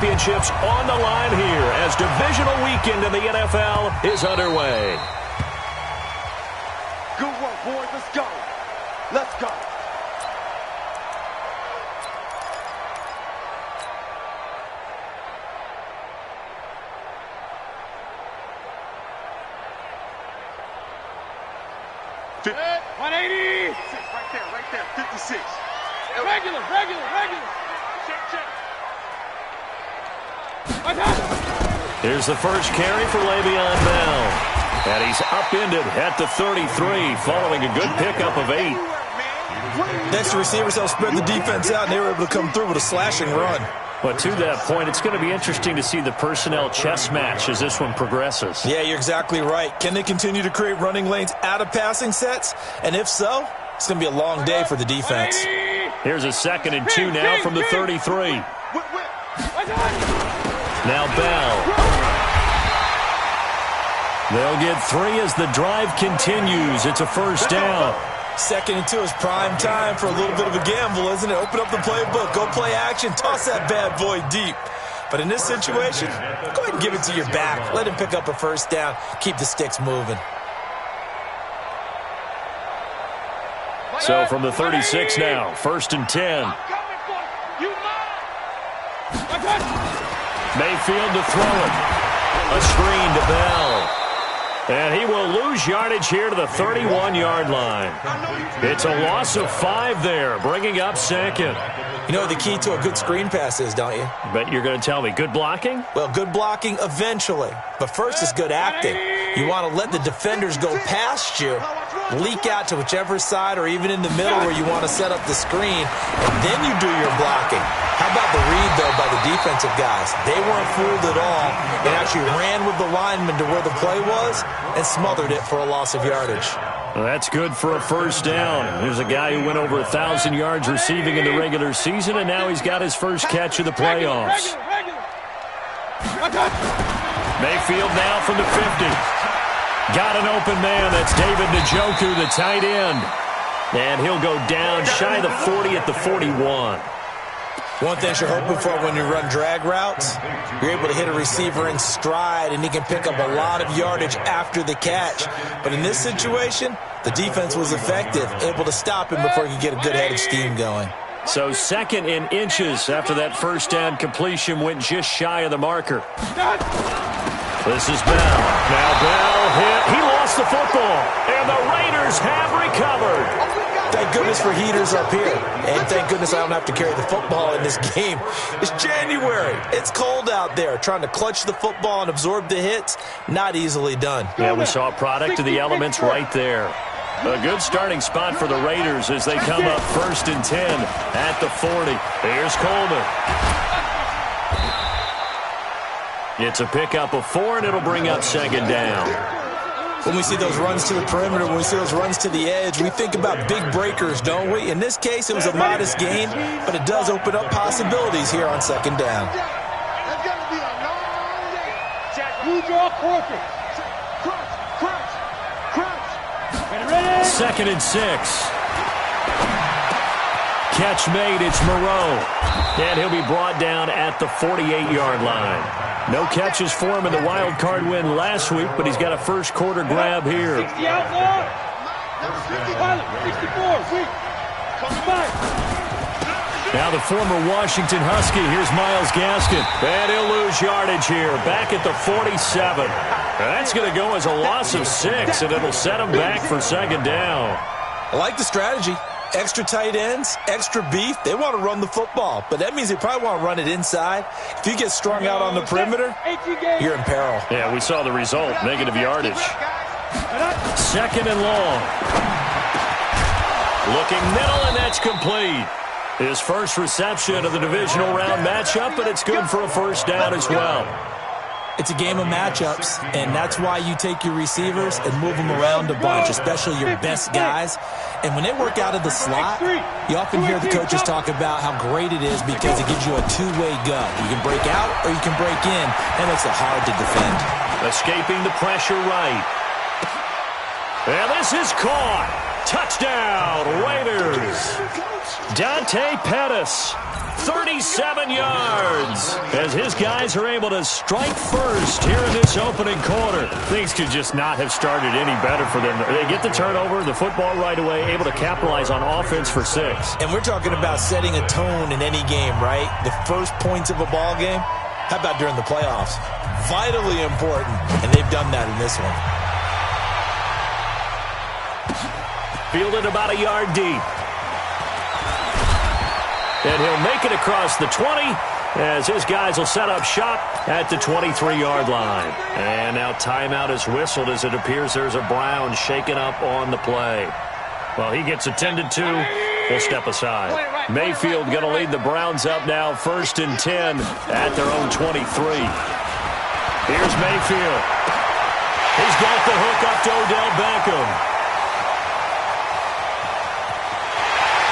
championships on the line here as divisional weekend in the NFL is underway. Good work, boys. Let's go. Let's go. Hey, 180. Right there, 56. Regular. Check. Here's the first carry for Le'Veon Bell. And he's upended at the 33 following a good pickup of 8. Next, the receivers helped spread the defense out, and they were able to come through with a slashing run. But to that point, it's going to be interesting to see the personnel chess match as this one progresses. Yeah, you're exactly right. Can they continue to create running lanes out of passing sets? And if so, it's going to be a long day for the defense. Here's a 2nd and 2 now from the 33. Now Bell. They'll get 3 as the drive continues. It's a first down. 2nd and 2 is prime time for a little bit of a gamble, isn't it? Open up the playbook, go play action, toss that bad boy deep. But in this situation, go ahead and give it to your back. Let him pick up a first down. Keep the sticks moving. So from the 36 now, 1st and 10. Mayfield to throw it. A screen to Bell. And he will lose yardage here to the 31-yard line. It's a loss of 5 there, bringing up 2nd. You know what the key to a good screen pass is, don't you? Bet you're going to tell me. Good blocking? Well, good blocking eventually. But first is good acting. You want to let the defenders go past you, leak out to whichever side or even in the middle where you want to set up the screen, and then you do your blocking. How about the read, though, by the defensive guys? They weren't fooled at all and actually ran with the lineman to where the play was and smothered it for a loss of yardage. Well, that's good for a first down. There's a guy who went over 1,000 yards receiving in the regular season, and now he's got his first catch of the playoffs. Mayfield now from the 50. Got an open man. That's David Njoku, the tight end. And he'll go down shy of the 40 at the 41. One thing you're hoping for when you run drag routes, you're able to hit a receiver in stride, and he can pick up a lot of yardage after the catch. But in this situation, the defense was effective, able to stop him before he could get a good head of steam going. So 2nd in inches after that first down completion went just shy of the marker. This is Bell. Now Bell hit. He lost the football, and the Raiders have recovered. Thank goodness for heaters up here. And thank goodness I don't have to carry the football in this game. It's January. It's cold out there. Trying to clutch the football and absorb the hits, not easily done. Yeah, we saw a product of the elements right there. A good starting spot for the Raiders as they come up 1st and 10 at the 40. Here's Coleman. It's a pickup of 4, and it'll bring up 2nd down. When we see those runs to the perimeter, when we see those runs to the edge, we think about big breakers, don't we? In this case, it was a modest gain, but it does open up possibilities here on 2nd down. That's going to be a long day. You draw corporate. Crunch. 2nd and 6. Catch made. It's Moreau. And he'll be brought down at the 48-yard line. No catches for him in the wild card win last week, but he's got a first quarter grab here. 60 outlaw. 64. Coming back. Now the former Washington Husky. Here's Myles Gaskin. And he'll lose yardage here. Back at the 47. That's going to go as a loss of 6, and it'll set him back for 2nd down. I like the strategy. Extra tight ends, extra beef. They want to run the football, but that means they probably want to run it inside. If you get strung out on the perimeter, you're in peril. Yeah, we saw the result. Negative yardage. 2nd and long. Looking middle, and that's complete. His first reception of the divisional round matchup, but it's good for a first down as well. It's a game of matchups, and that's why you take your receivers and move them around a bunch, especially your best guys. And when they work out of the slot, you often hear the coaches talk about how great it is because it gives you a two-way go. You can break out or you can break in. That makes it hard to defend. Escaping the pressure right. And this is caught. Touchdown, Raiders. Dante Pettis, 37 yards, as his guys are able to strike first here in this opening quarter. Things could just not have started any better for them. They get the turnover, the football right away, able to capitalize on offense for 6. And we're talking about setting a tone in any game, right? The first points of a ball game. How about during the playoffs? Vitally important, and they've done that in this one. Fielded about a yard deep. And he'll make it across the 20 as his guys will set up shop at the 23-yard line. And now timeout is whistled as it appears there's a Brown shaken up on the play. Well, he gets attended to. We'll step aside. Mayfield going to lead the Browns up now, 1st and 10 at their own 23. Here's Mayfield. He's got the hook up to Odell Beckham.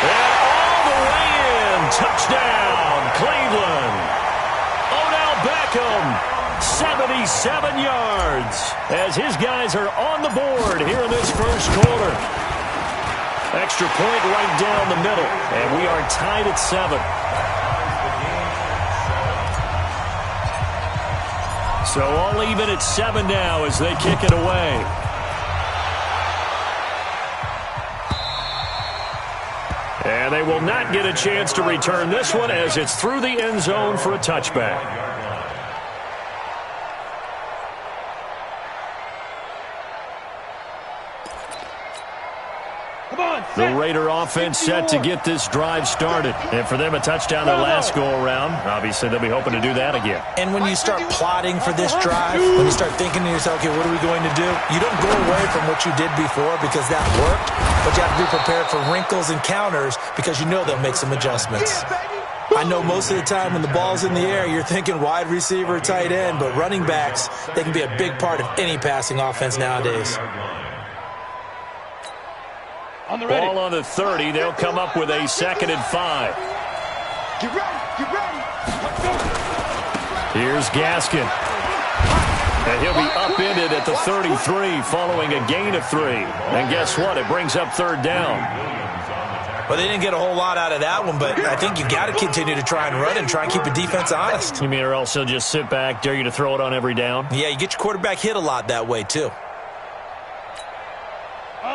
And all the way in. Touchdown, Cleveland. Odell Beckham, 77 yards, as his guys are on the board here in this first quarter. Extra point right down the middle, and we are tied at 7. So all even at 7 now as they kick it away. And they will not get a chance to return this one as it's through the end zone for a touchback. The Raider offense set to get this drive started. And for them, a touchdown their last go-around. Obviously, they'll be hoping to do that again. And when you start plotting for this drive, when you start thinking to yourself, okay, what are we going to do? You don't go away from what you did before because that worked, but you have to be prepared for wrinkles and counters because you know they'll make some adjustments. I know most of the time when the ball's in the air, you're thinking wide receiver, tight end, but running backs, they can be a big part of any passing offense nowadays. Ball on the 30. They'll come up with a 2nd and 5. Get ready, get ready. Here's Gaskin. And he'll be upended at the 33 following a gain of 3. And guess what? It brings up 3rd down. Well, they didn't get a whole lot out of that one, but I think you got to continue to try and run and try and keep the defense honest. You mean or else they'll just sit back, dare you to throw it on every down? Yeah, you get your quarterback hit a lot that way, too.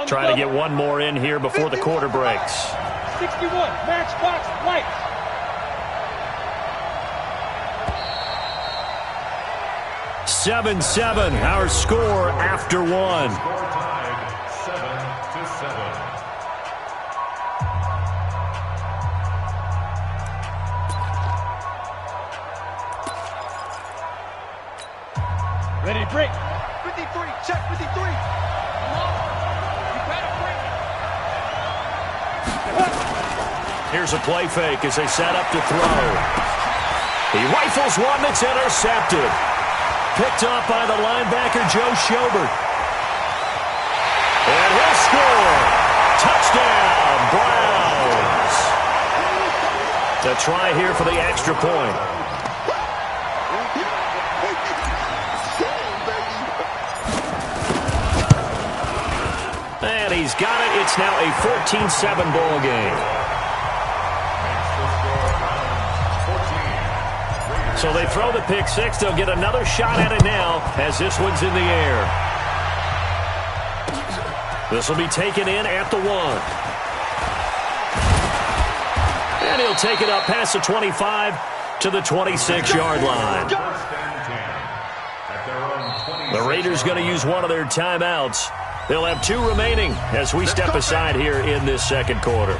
Trying to get one more in here before the quarter breaks. 61, matchbox, lights. Seven, our score after 1. Ready, break. 53, check 53. Here's a play fake as they set up to throw. He rifles one that's intercepted. Picked up by the linebacker, Joe Schobert. And he'll score. Touchdown, Browns. The try here for the extra point. And he's got it. It's now a 14-7 ball game. So they throw the pick 6. They'll get another shot at it now as this one's in the air. This will be taken in at the 1. And he'll take it up past the 25 to the 26-yard line. The Raiders going to use one of their timeouts. They'll have 2 remaining as we step aside here in this second quarter.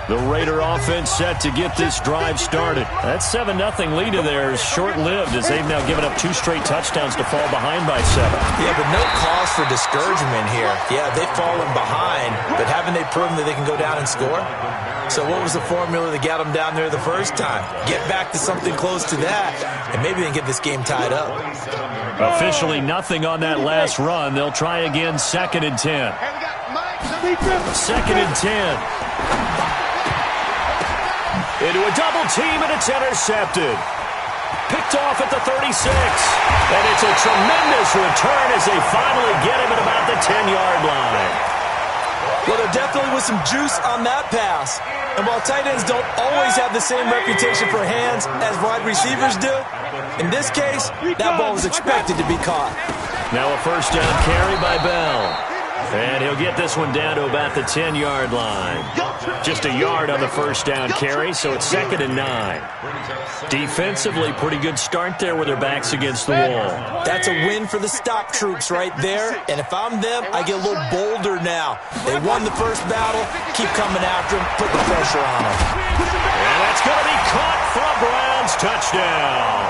The Raider offense set to get this drive started. That 7-0 lead of theirs short-lived as they've now given up 2 straight touchdowns to fall behind by 7. Yeah, but no cause for discouragement here. Yeah, they've fallen behind, but haven't they proven that they can go down and score? So what was the formula that got them down there the first time? Get back to something close to that, and maybe they can get this game tied up. Officially nothing on that last run. They'll try again, 2nd and 10. 2nd and 10. Into a double team, and it's intercepted. Picked off at the 36. And it's a tremendous return as they finally get him at about the 10-yard line. Well, there definitely was some juice on that pass. And while tight ends don't always have the same reputation for hands as wide receivers do, in this case, that ball was expected to be caught. Now a first down carry by Bell. And he'll get this one down to about the 10-yard line. Just a yard on the first down carry, so it's 2nd and 9. Defensively, pretty good start there with their backs against the wall. That's a win for the stop troops right there. And if I'm them, I get a little bolder now. They won the first battle. Keep coming after them. Put the pressure on them. And that's going to be caught for a Browns touchdown.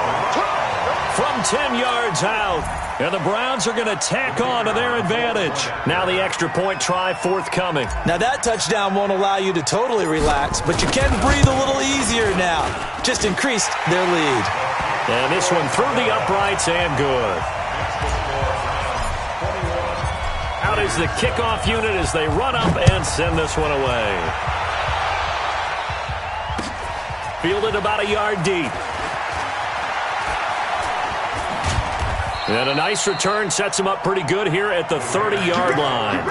From 10 yards out. And the Browns are going to tack on to their advantage. Now the extra point try forthcoming. Now that touchdown won't allow you to totally relax, but you can breathe a little easier now. Just increased their lead. And this one through the uprights and good. Out is the kickoff unit as they run up and send this one away. Fielded about a yard deep. And a nice return sets him up pretty good here at the 30-yard line.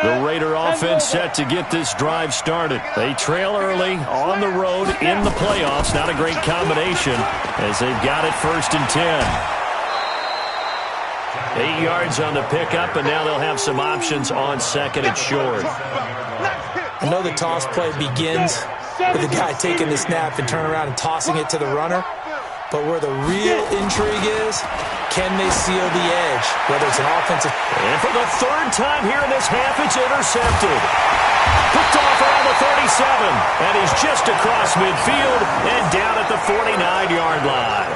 The Raider offense set to get this drive started. They trail early on the road in the playoffs. Not a great combination as they've got it 1st and 10. 8 yards on the pickup, and now they'll have some options on 2nd and short. I know the toss play begins with the guy taking the snap and turning around and tossing it to the runner. But where the real intrigue is, can they seal the edge? Whether it's an offensive... And for the 3rd time here in this half, it's intercepted. Picked off around the 37. And he's just across midfield and down at the 49-yard line.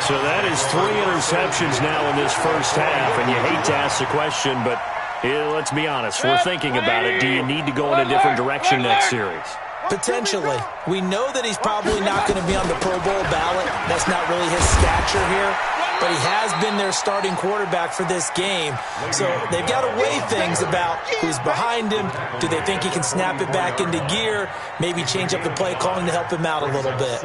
So that is 3 interceptions now in this first half. And you hate to ask the question, but... yeah, let's be honest. We're thinking about it. Do you need to go in a different direction next series? Potentially. We know that he's probably not going to be on the Pro Bowl ballot. That's not really his stature here. But he has been their starting quarterback for this game. So they've got to weigh things about who's behind him. Do they think he can snap it back into gear? Maybe change up the play calling to help him out a little bit.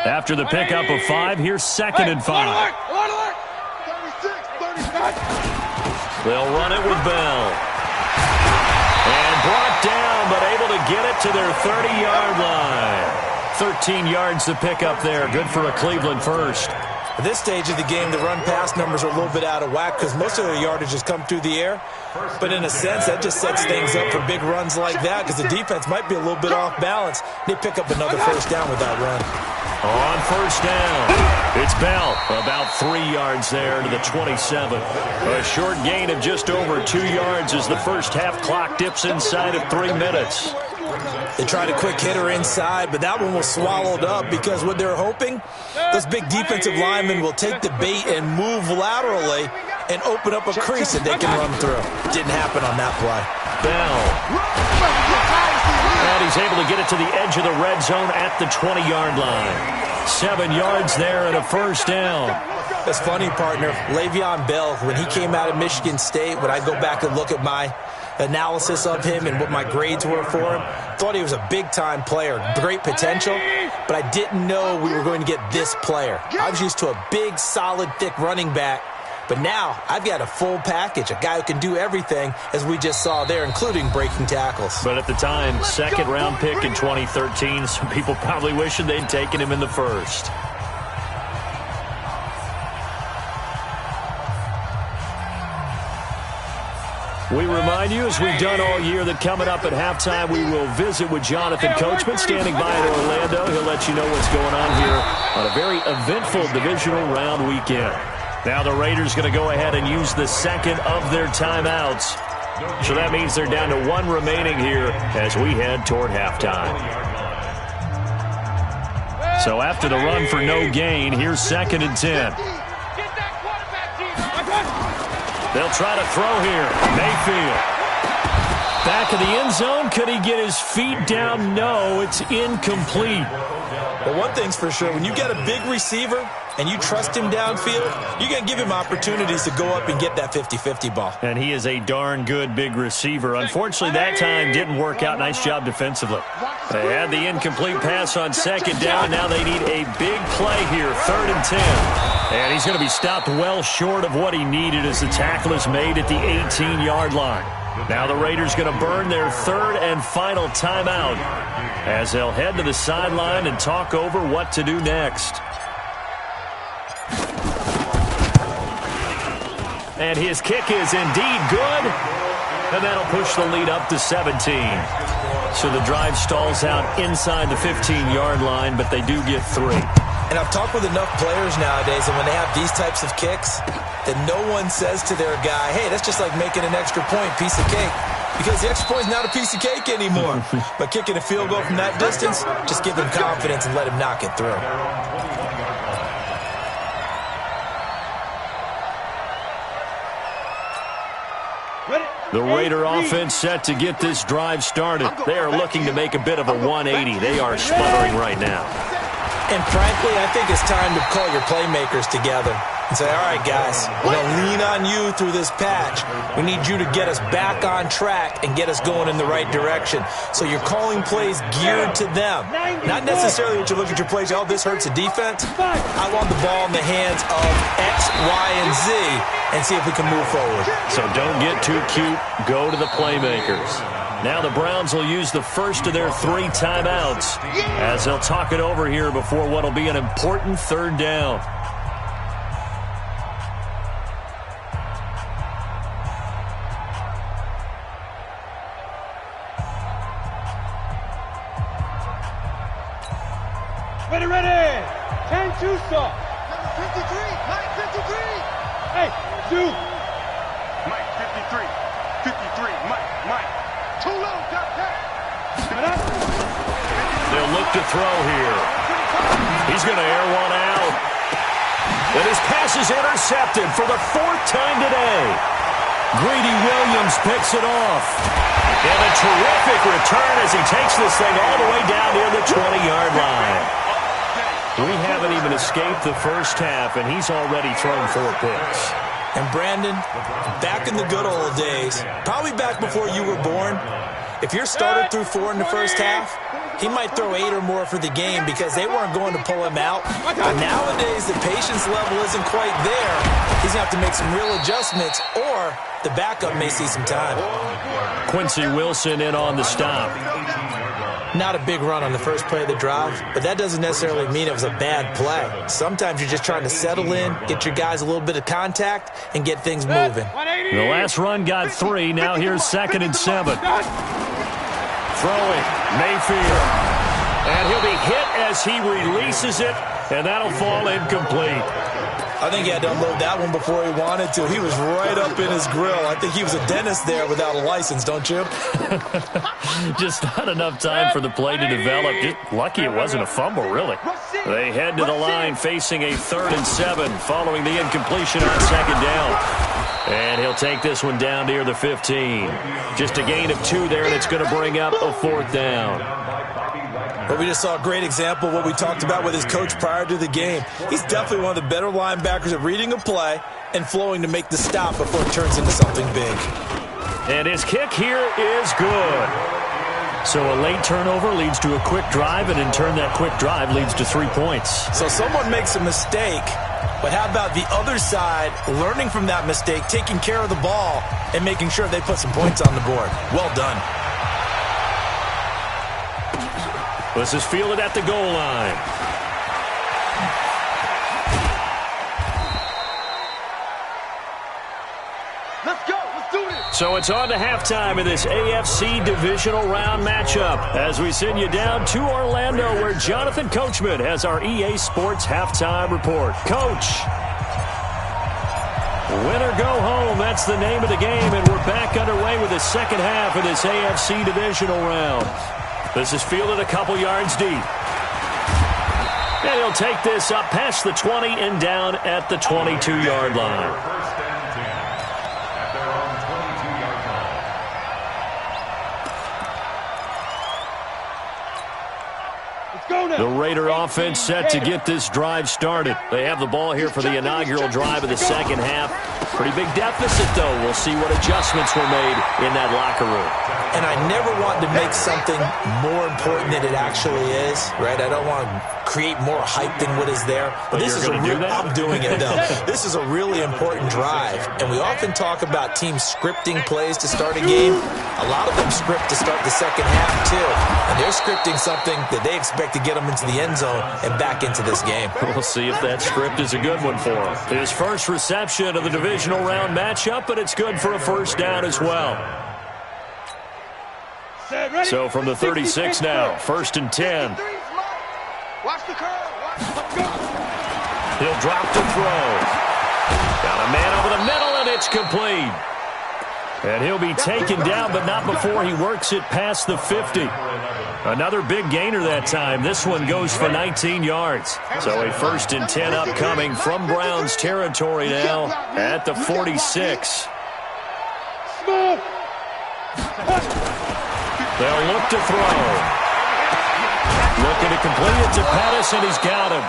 After the pickup of 5, here's 2nd and 5. They'll run it with Bell. And brought down, but able to get it to their 30-yard line. 13 yards to pick up there. Good for a Cleveland first. At this stage of the game, the run-pass numbers are a little bit out of whack because most of their yardage has come through the air. But in a sense, that just sets things up for big runs like that because the defense might be a little bit off balance. They pick up another first down with that run. On first down, it's Bell. About 3 yards there to the 27. A short gain of just over 2 yards as the first half clock dips inside of 3 minutes. They tried a quick hitter inside, but that one was swallowed up because what they're hoping, those big defensive linemen will take the bait and move laterally and open up a crease that they can run through. Didn't happen on that play. Bell. And he's able to get it to the edge of the red zone at the 20-yard line. 7 yards there and a first down. That's funny, partner. Le'Veon Bell, when he came out of Michigan State, when I go back and look at my analysis of him and what my grades were for him, thought he was a big-time player, great potential, but I didn't know we were going to get this player. I was used to a big, solid, thick running back, but now I've got a full package, a guy who can do everything, as we just saw there, including breaking tackles. But at the time, 2nd-round pick in 2013, some people probably wishing they'd taken him in the first. We remind you, as we've done all year, that coming up at halftime, we will visit with Jonathan Coachman, standing by in Orlando. He'll let you know what's going on here on a very eventful divisional round weekend. Now the Raiders going to go ahead and use the second of their timeouts. So that means they're down to one remaining here as we head toward halftime. So after the run for no gain, here's 2nd and 10. They'll try to throw here. Mayfield. Back of the end zone. Could he get his feet down? No, it's incomplete. Well, one thing's for sure. When you get a big receiver and you trust him downfield, you're going to give him opportunities to go up and get that 50-50 ball. And he is a darn good big receiver. Unfortunately, that time didn't work out. Nice job defensively. They had the incomplete pass on 2nd down. Now they need a big play here, 3rd and 10. And he's going to be stopped well short of what he needed as the tackle is made at the 18-yard line. Now the Raiders going to burn their 3rd and final timeout as they'll head to the sideline and talk over what to do next. And his kick is indeed good. And that'll push the lead up to 17. So the drive stalls out inside the 15-yard line, but they do get 3. And I've talked with enough players nowadays, and when they have these types of kicks, that no one says to their guy, hey, that's just like making an extra point, piece of cake. Because the extra point is not a piece of cake anymore. But kicking a field goal from that distance, just give him confidence and let him knock it through. The Raider offense set to get this drive started. They are looking to make a bit of a 180. They are sputtering right now. And frankly, I think it's time to call your playmakers together and say, all right, guys, we're going to lean on you through this patch. We need you to get us back on track and get us going in the right direction. So you're calling plays geared to them. Not necessarily that you look at your plays, oh, this hurts the defense. I want the ball in the hands of X, Y, and Z and see if we can move forward. So don't get too cute. Go to the playmakers. Now the Browns will use the first of their 3 timeouts as they'll talk it over here before what will be an important 3rd down. Ready. 10-2 stop. Number 53. Mike 53. Hey, dude. Mike 53. 53. Mike. Too low, got that. They'll look to throw here. He's going to air one out. And his pass is intercepted for the 4th time today. Greedy Williams picks it off. And a terrific return as he takes this thing all the way down near the 20-yard line. We haven't even escaped the first half, and he's already thrown 4 picks. And Brandon, back in the good old days, probably back before you were born, if your starter threw 4 in the first half, he might throw 8 or more for the game because they weren't going to pull him out. Nowadays, the patience level isn't quite there. He's going to have to make some real adjustments, or the backup may see some time. Quincy Wilson in on the stop. Not a big run on the first play of the drive, but that doesn't necessarily mean it was a bad play. Sometimes you're just trying to settle in, get your guys a little bit of contact, and get things moving. The last run got 3. Now here's 2nd and 7. Throwing, Mayfield. And he'll be hit as he releases it, and that'll fall incomplete. I think he had to unload that one before he wanted to. He was right up in his grill. I think he was a dentist there without a license, don't you? Just not enough time for the play to develop. Just lucky it wasn't a fumble, really. They head to the line facing a 3rd and 7 following the incompletion on 2nd down. And he'll take this one down near the 15. Just a gain of 2 there, and it's going to bring up a 4th down. But we just saw a great example of what we talked about with his coach prior to the game. He's definitely one of the better linebackers at reading a play and flowing to make the stop before it turns into something big. And his kick here is good. So a late turnover leads to a quick drive, and in turn that quick drive leads to 3 points. So someone makes a mistake, but how about the other side learning from that mistake, taking care of the ball, and making sure they put some points on the board? Well done. This is fielded at the goal line. Let's go. Let's do this. So it's on to halftime in this AFC divisional round matchup as we send you down to Orlando where Jonathan Coachman has our EA Sports halftime report. Coach. Win or go home, that's the name of the game, and we're back underway with the second half of this AFC divisional round. This is fielded a couple yards deep. And he'll take this up past the 20 and down at the 22-yard line. The Raider offense set to get this drive started. They have the ball here for the inaugural drive of the second half. Pretty big deficit, though. We'll see what adjustments were made in that locker room. And I never want to make something more important than it actually is, right? I don't want to create more hype than what is there. But this is I'm doing it, though. This is a really important drive. And we often talk about teams scripting plays to start a game. A lot of them script to start the second half, too. And they're scripting something that they expect to get them into the end zone and back into this game. We'll see if that script is a good one for him. His first reception of the divisional round matchup, but it's good for a first down as well. So from the 36 now, 1st and 10. Watch the curve. He'll drop to throw. Got a man over the middle, and it's complete. And he'll be taken down, but not before he works it past the 50. Another big gainer that time. This one goes for 19 yards. So a 1st and 10 upcoming from Browns territory now at the 46. They'll look to throw. Looking to complete it to Pettis, and he's got him.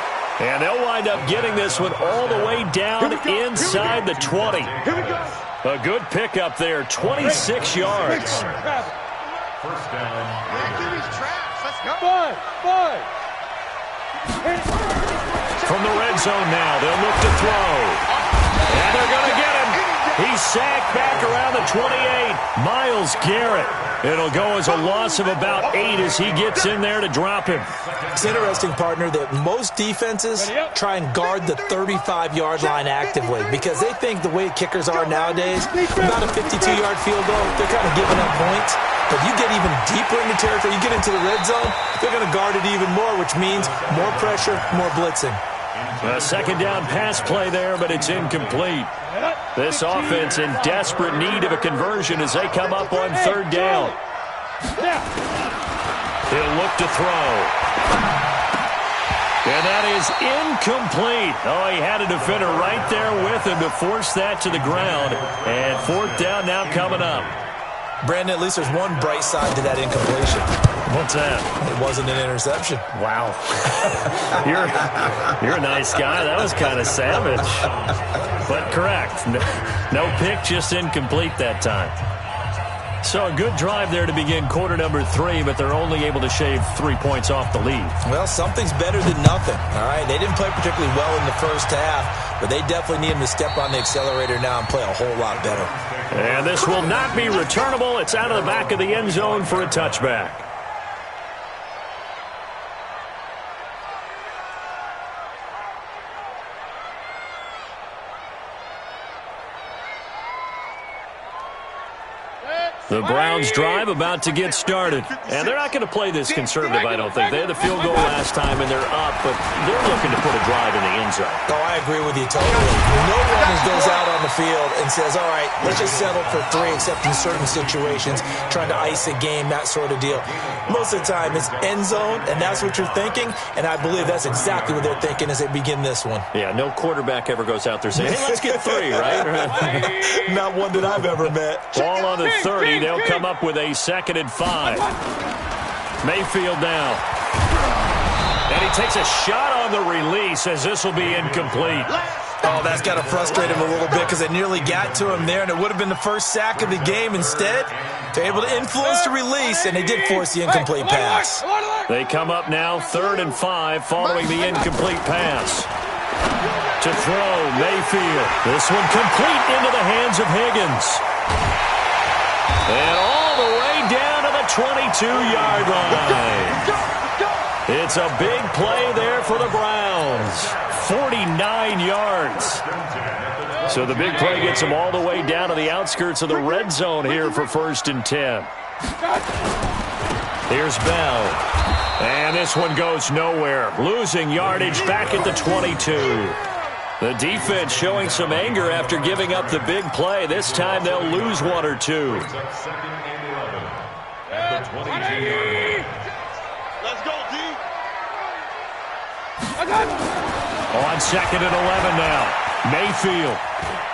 And they'll wind up getting this one all the way down inside the 20. A good pickup there, 26 yards. First down. From the red zone now, they'll look to throw. And they're going to get him. He's sacked back around the 28. Myles Garrett. It'll go as a loss of about 8 as he gets in there to drop him. It's interesting, partner, that most defenses try and guard the 35-yard line actively because they think the way kickers are nowadays, about a 52-yard field goal, they're kind of giving up points. But you get even deeper into territory, you get into the red zone, they're going to guard it even more, which means more pressure, more blitzing. A second down pass play there, but it's incomplete. This offense in desperate need of a conversion as they come up on 3rd down. He'll look to throw. And that is incomplete. Oh, he had a defender right there with him to force that to the ground. And 4th down now coming up. Brandon, at least there's one bright side to that incompletion. What's that? It wasn't an interception. Wow. You're a nice guy. That was kind of savage. But correct. No pick, just incomplete that time. So a good drive there to begin quarter number 3, but they're only able to shave 3 points off the lead. Well, something's better than nothing, all right? They didn't play particularly well in the first half, but they definitely need him to step on the accelerator now and play a whole lot better. And this will not be returnable. It's out of the back of the end zone for a touchback. The Browns drive about to get started. And they're not going to play this conservative, I don't think. They had the field goal last time, and they're up, but they're looking to put a drive in the end zone. Oh, I agree with you totally. No one goes out on the field and says, all right, let's just settle for 3, except in certain situations, trying to ice a game, that sort of deal. Most of the time, it's end zone, and that's what you're thinking, and I believe that's exactly what they're thinking as they begin this one. Yeah, no quarterback ever goes out there saying, hey, let's get 3, right? Not one that I've ever met. Ball on the 30. They'll come up with a 2nd and 5. Mayfield now. And he takes a shot on the release as this will be incomplete. Oh, that's got to frustrate him a little bit because it nearly got to him there, and it would have been the first sack of the game. Instead, they're able to influence the release, and they did force the incomplete pass. They come up now 3rd and 5 following the incomplete pass. To throw, Mayfield. This one complete into the hands of Higgins. And all the way down to the 22-yard line. It's a big play there for the Browns. 49 yards. So the big play gets them all the way down to the outskirts of the red zone here for 1st and 10. Here's Bell. And this one goes nowhere. Losing yardage back at the 22. The defense showing some anger after giving up the big play. This time they'll lose 1 or 2. Let's go, D. On 2nd and 11 now. Mayfield.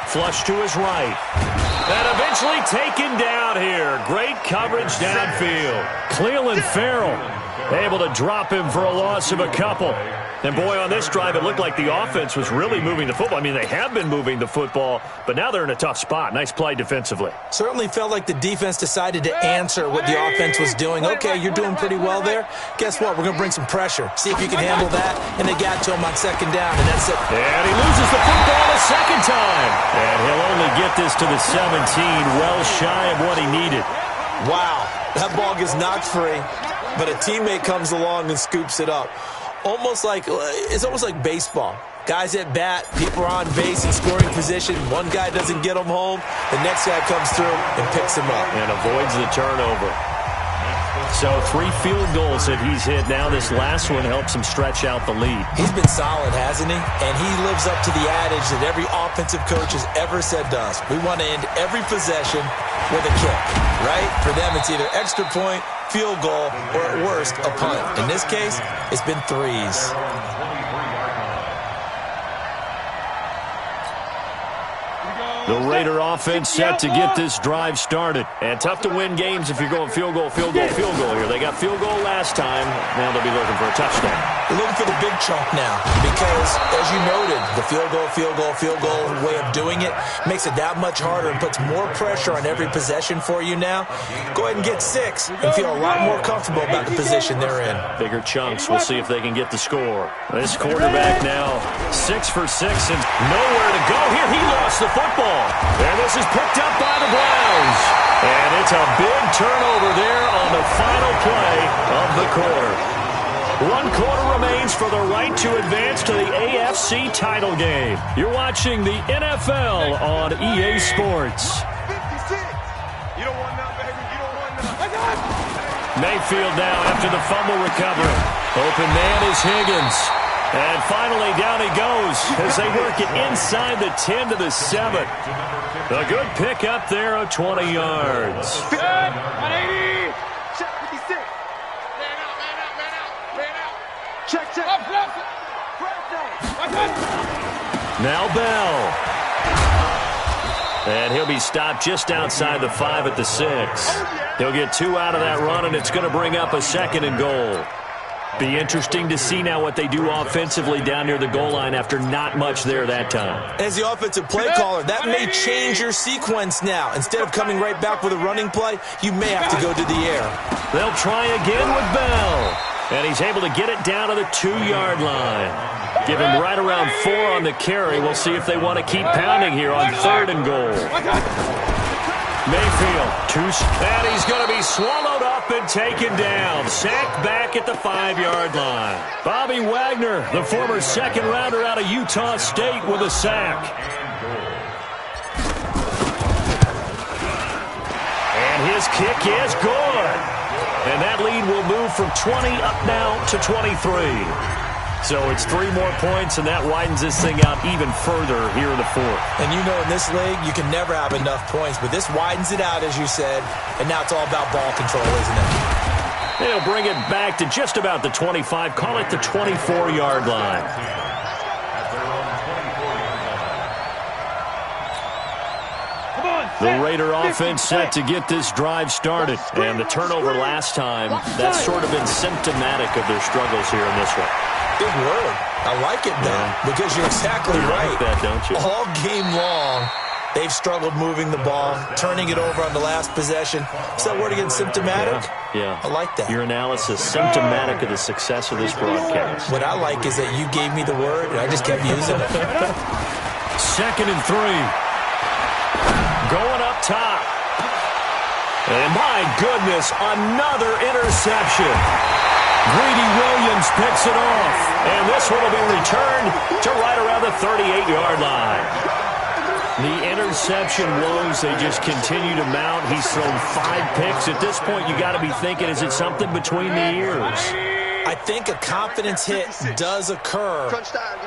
Flush to his right. And eventually taken down here. Great coverage downfield. Cleveland Farrell able to drop him for a loss of a couple. And, boy, on this drive, it looked like the offense was really moving the football. I mean, they have been moving the football, but now they're in a tough spot. Nice play defensively. Certainly felt like the defense decided to answer what the offense was doing. Okay, you're doing pretty well there. Guess what? We're going to bring some pressure. See if you can handle that. And they got to him on 2nd down, and that's it. And he loses the football a second time. And he'll only get this to the 17, well shy of what he needed. Wow, that ball gets knocked free, but a teammate comes along and scoops it up. It's almost like baseball. Guys at bat, people are on base in scoring position. One guy doesn't get him home. The next guy comes through and picks him up. And avoids the turnover. So 3 field goals that he's hit now. This last one helps him stretch out the lead. He's been solid, hasn't he? And he lives up to the adage that every offensive coach has ever said to us. We want to end every possession with a kick, right? For them, it's either extra point, field goal, or at worst, a punt. In this case, it's been 3s. The Raider offense set to get this drive started. And tough to win games if you're going field goal here. They got field goal last time. Now they'll be looking for a touchdown. They're looking for the big chunk now because, as you noted, the field goal way of doing it makes it that much harder and puts more pressure on every possession for you now. Go ahead and get 6 and feel a lot more comfortable about the position they're in. Bigger chunks. We'll see if they can get the score. This quarterback now 6 for 6 and nowhere to go here. He lost the football. And this is picked up by the Browns. And it's a big turnover there on the final play of the quarter. 1 quarter remains for the right to advance to the AFC title game. You're watching the NFL on EA Sports. 56. You don't want none, baby. You don't want none. Mayfield now after the fumble recovery. Open man is Higgins. And finally, down he goes as they work it inside the 10 to the 7. A good pick up there of 20 yards. 180. Check 56. Man out. Check. Now Bell. And he'll be stopped just outside the 5 at the 6. He'll get 2 out of that run, and it's going to bring up a 2nd and goal. Be interesting to see now what they do offensively down near the goal line after not much there that time. As the offensive play caller, that may change your sequence now. Instead of coming right back with a running play, you may have to go to the air. They'll try again with Bell. And he's able to get it down to the 2-yard line. Give him right around 4 on the carry. We'll see if they want to keep pounding here on 3rd and goal. Mayfield, and he's going to be swallowed up and taken down. Sacked back at the 5-yard line. Bobby Wagner, the former 2nd rounder out of Utah State, with a sack. And his kick is good. And that lead will move from 20 up now to 23. So it's 3 more points, and that widens this thing out even further here in the 4th. And you know in this league, you can never have enough points, but this widens it out, as you said, and now it's all about ball control, isn't it? They'll bring it back to just about the 25, call it the 24-yard line. The Raider offense set to get this drive started. And the turnover last time, that's sort of been symptomatic of their struggles here in this one. Big word. I like it, though, because you're exactly right. Like that, don't you? All game long, they've struggled moving the ball, turning it over on the last possession. Is that word again, symptomatic? Yeah. I like that. Your analysis, symptomatic of the success of this broadcast. What I like is that you gave me the word, and I just kept using it. 2nd and 3. Going up top. And my goodness, another interception. Greedy Williams picks it off. And this one will be returned to right around the 38-yard line. The interception woes, they just continue to mount. He's thrown 5 picks. At this point, you got to be thinking, is it something between the ears? I think a confidence hit does occur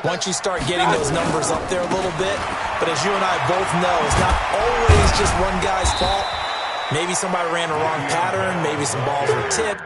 once you start getting those numbers up there a little bit. But as you and I both know, it's not always just one guy's fault. Maybe somebody ran a wrong pattern. Maybe some balls were tipped.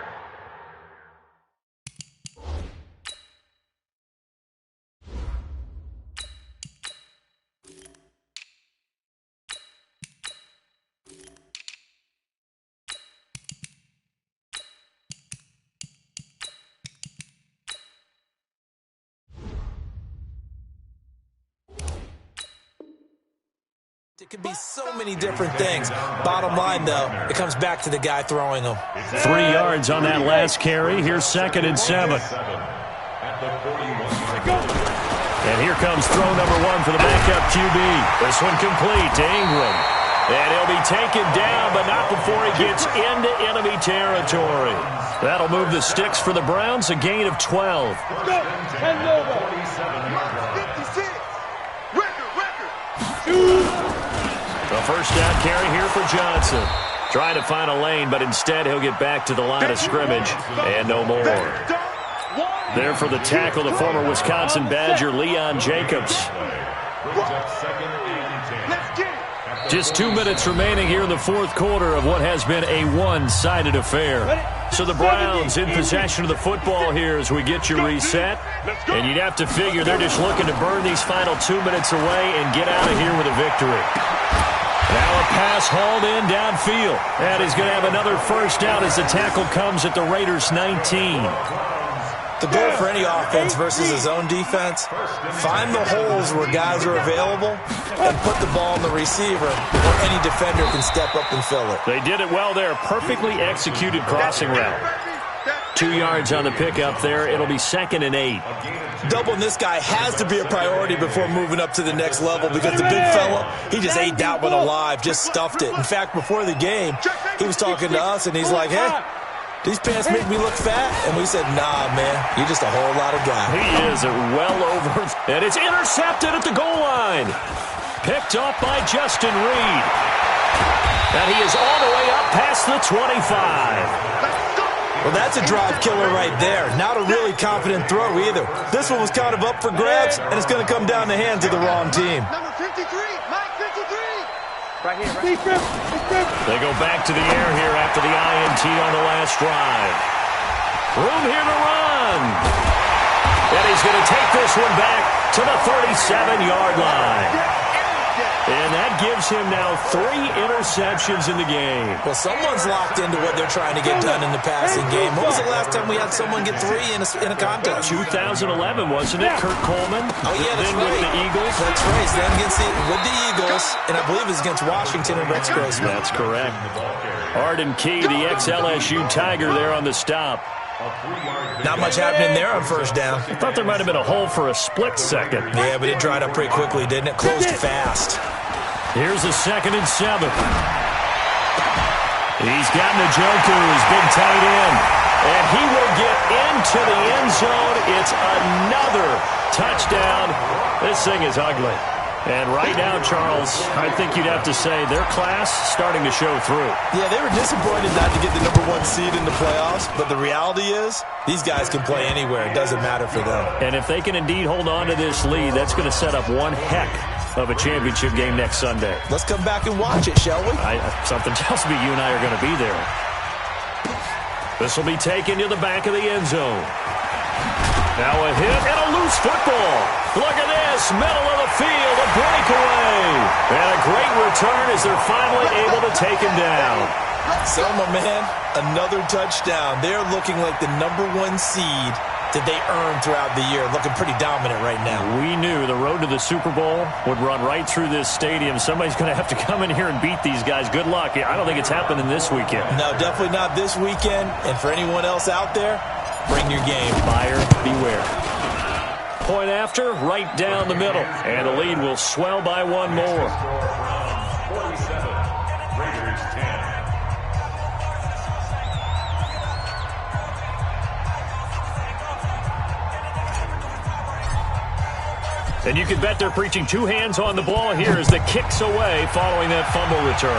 It could be so many different things. Bottom line, though, it comes back to the guy throwing them. 3 yards on that last carry. Here's 2nd and 7. And here comes throw number 1 for the backup QB. This one complete to Ingram. And he'll be taken down, but not before he gets into enemy territory. That'll move the sticks for the Browns, a gain of 12. A first down carry here for Johnson. Trying to find a lane, but instead he'll get back to the line of scrimmage and no more. There for the tackle, the former Wisconsin Badger, Leon Jacobs. Just 2 minutes remaining here in the 4th quarter of what has been a one-sided affair. So the Browns in possession of the football here as we get you reset. And you'd have to figure they're just looking to burn these final 2 minutes away and get out of here with a victory. Now a pass hauled in downfield. And he's going to have another first down as the tackle comes at the Raiders' 19. The goal for any offense versus his own defense, find the holes where guys are available and put the ball in the receiver where any defender can step up and fill it. They did it well there. Perfectly executed crossing route. 2 yards on the pickup there. It'll be 2nd and 8. Doubling this guy has to be a priority before moving up to the next level because the big fella, he just ate that one alive, just stuffed it. In fact, before the game, he was talking to us and he's like, hey, these pants make me look fat. And we said, nah, man, you're just a whole lot of guy. He is well over. And it's intercepted at the goal line. Picked off by Justin Reed. And he is all the way up past the 25. Well, that's a drive killer right there. Not a really confident throw either. This one was kind of up for grabs, and it's going to come down the hands of the wrong team. Number 53, Mike 53. Right here. They go back to the air here after the INT on the last drive. Room here to run. And he's going to take this one back to the 37-yard line. And that gives him now 3 interceptions in the game. Well, someone's locked into what they're trying to get done in the passing game. When was the last time we had someone get 3 in a contest? 2011, wasn't it? Kurt Coleman. Oh, yeah, that's then right. with the Eagles. That's right. Then with the Eagles, and I believe it's against Washington and Rex Grossman. That's correct. Arden Key, the ex-LSU Tiger there on the stop. Not much happening there on first down. I thought there might have been a hole for a split second. Yeah, but it dried up pretty quickly, didn't it? Closed fast. Here's a 2nd and 7. He's got Njoku, his big tight end. And he will get into the end zone. It's another touchdown. This thing is ugly. And right now, Charles, I think you'd have to say their class starting to show through. Yeah, they were disappointed not to get the number 1 seed in the playoffs, but the reality is these guys can play anywhere. It doesn't matter for them. And if they can indeed hold on to this lead, that's going to set up one heck of a championship game next Sunday. Let's come back and watch it, shall we? Something tells me you and I are going to be there. This will be taken to the back of the end zone. Now a hit and a loose football. Look at this, middle of the field, a breakaway. And a great return as they're finally able to take him down. So, my man, another touchdown. They're looking like the number 1 seed that they earned throughout the year. Looking pretty dominant right now. We knew the road to the Super Bowl would run right through this stadium. Somebody's going to have to come in here and beat these guys. Good luck. I don't think it's happening this weekend. No, definitely not this weekend. And for anyone else out there, bring your game. Buyer beware. Point after, right down the middle. And the lead will swell by 1 more. 47, Raiders 10. And you can bet they're preaching two hands on the ball here as the kick's away following that fumble return.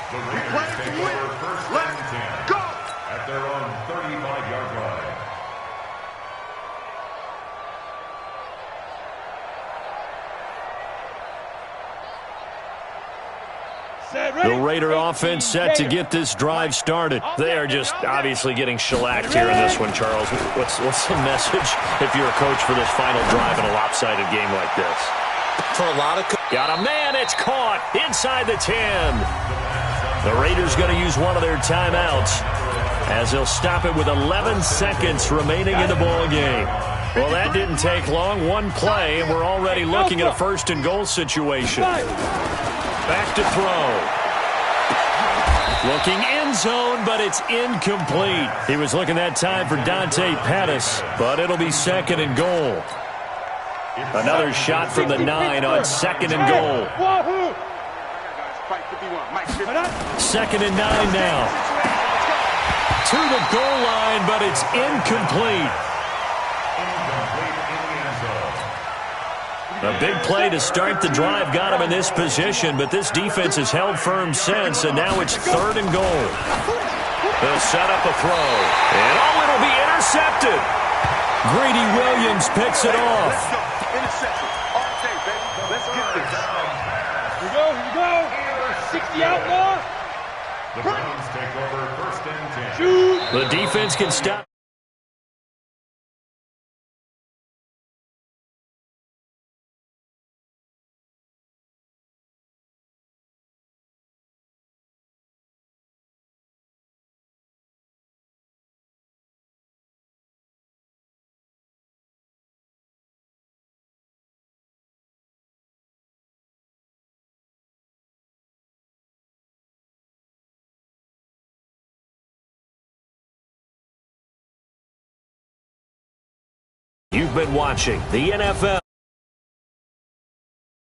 The Raiders take over first and 10 at their own 35-yard line. The Raider offense set to get this drive started. They are just obviously getting shellacked here in this one, Charles. What's the message if you're a coach for this final drive in a lopsided game like this? For a lot of... Got a man, it's caught inside the 10. The Raiders going to use one of their timeouts as they'll stop it with 11 seconds remaining in the ball game. Well, that didn't take long. One play, and we're already looking at a first and goal situation. Back to throw. Looking end zone, but it's incomplete. He was looking that time for Dante Pettis, but it'll be second and goal. Another shot from the 9 on second and goal. Second and 9 now. To the goal line, but it's incomplete. A big play to start the drive got him in this position, but this defense has held firm since, and now it's third and goal. They'll set up a throw, and it'll be intercepted. Grady Williams picks it off. Interception. All day, baby. Let's get this. Here we go. 60 out more. The Browns take over first and 10. Shoot. The defense can stop. You've been watching the NFL.